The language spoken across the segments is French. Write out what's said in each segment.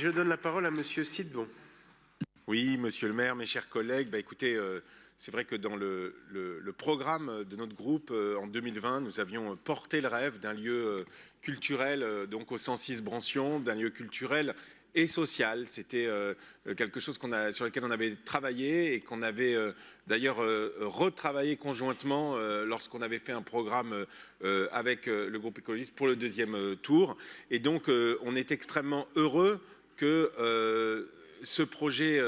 Je donne la parole à Monsieur Sidbon. Oui, monsieur le maire, mes chers collègues, écoutez, c'est vrai que dans le programme de notre groupe en 2020, nous avions porté le rêve d'un lieu culturel, donc au 106 Brancion, d'un lieu culturel et social. C'était quelque chose sur lequel on avait travaillé et qu'on avait d'ailleurs retravaillé conjointement lorsqu'on avait fait un programme avec le groupe écologiste pour le deuxième tour. Et donc, on est extrêmement heureux que ce projet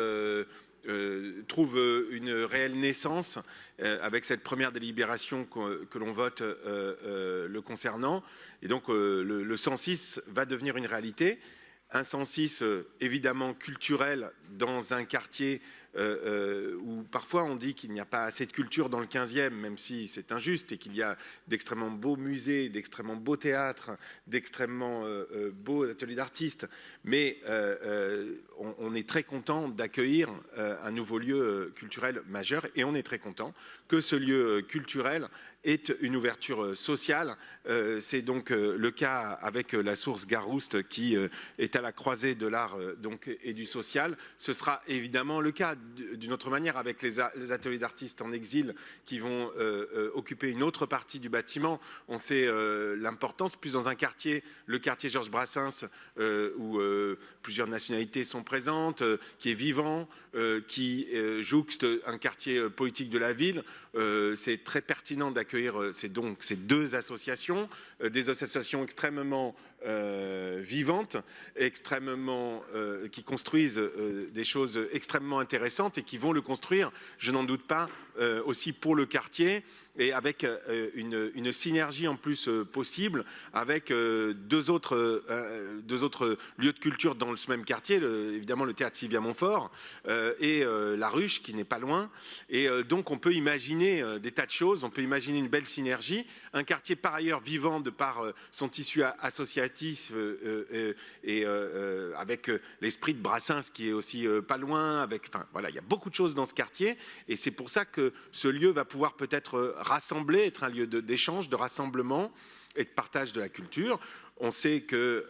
trouve une réelle naissance avec cette première délibération que l'on vote le concernant. Et donc le 106 va devenir une réalité. Un 106 évidemment culturel dans un quartier où parfois on dit qu'il n'y a pas assez de culture dans le 15e, même si c'est injuste, et qu'il y a d'extrêmement beaux musées, d'extrêmement beaux théâtres, d'extrêmement beaux ateliers d'artistes. Mais on est très content d'accueillir un nouveau lieu culturel majeur, et on est très content que ce lieu culturel est une ouverture sociale. C'est donc le cas avec la source Garouste qui est à la croisée de l'art et du social. Ce sera évidemment le cas d'une autre manière avec les ateliers d'artistes en exil qui vont occuper une autre partie du bâtiment. On sait l'importance, plus dans un quartier, le quartier Georges Brassens, où plusieurs nationalités sont présentes, qui est vivant, qui jouxte un quartier politique de la ville. C'est très pertinent d'accueillir ces deux associations, des associations extrêmement vivantes, qui construisent des choses extrêmement intéressantes et qui vont le construire, je n'en doute pas, aussi pour le quartier, et avec une synergie en plus possible avec deux autres lieux de culture dans ce même quartier, évidemment le théâtre Sylvia Montfort et la Ruche qui n'est pas loin. Et donc on peut imaginer des tas de choses, on peut imaginer une belle synergie, un quartier par ailleurs vivant de par son tissu associatif et avec l'esprit de Brassens qui est aussi pas loin, enfin voilà, il y a beaucoup de choses dans ce quartier, et c'est pour ça que ce lieu va pouvoir peut-être rassembler, être un lieu d'échange, de rassemblement et de partage de la culture. On sait que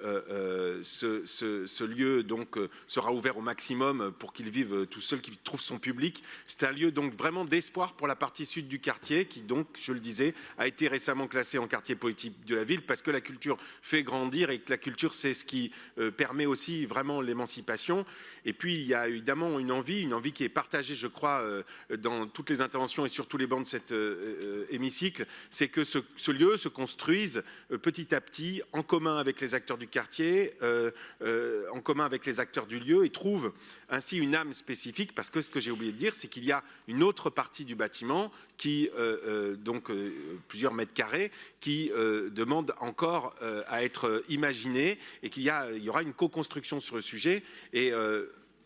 ce lieu donc sera ouvert au maximum pour qu'il vive tout seul, qu'il trouve son public. C'est un lieu donc vraiment d'espoir pour la partie sud du quartier qui donc, je le disais, a été récemment classé en quartier politique de la ville parce que la culture fait grandir et que la culture c'est ce qui permet aussi vraiment l'émancipation. Et puis il y a évidemment une envie qui est partagée, je crois, dans toutes les interventions et sur tous les bancs de cet hémicycle, c'est que ce lieu se construise petit à petit en commun avec les acteurs du quartier, en commun avec les acteurs du lieu, et trouve ainsi une âme spécifique, parce que ce que j'ai oublié de dire, c'est qu'il y a une autre partie du bâtiment qui, plusieurs mètres carrés, qui demande encore à être imaginée, et qu'il y aura une co-construction sur le sujet. Et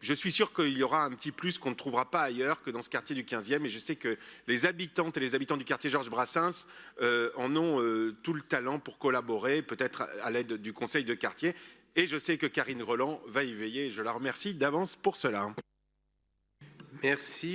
je suis sûr qu'il y aura un petit plus qu'on ne trouvera pas ailleurs que dans ce quartier du 15e, et je sais que les habitantes et les habitants du quartier Georges Brassens en ont tout le talent pour collaborer, peut-être à l'aide du conseil de quartier, et je sais que Karine Roland va y veiller, et je la remercie d'avance pour cela. Merci.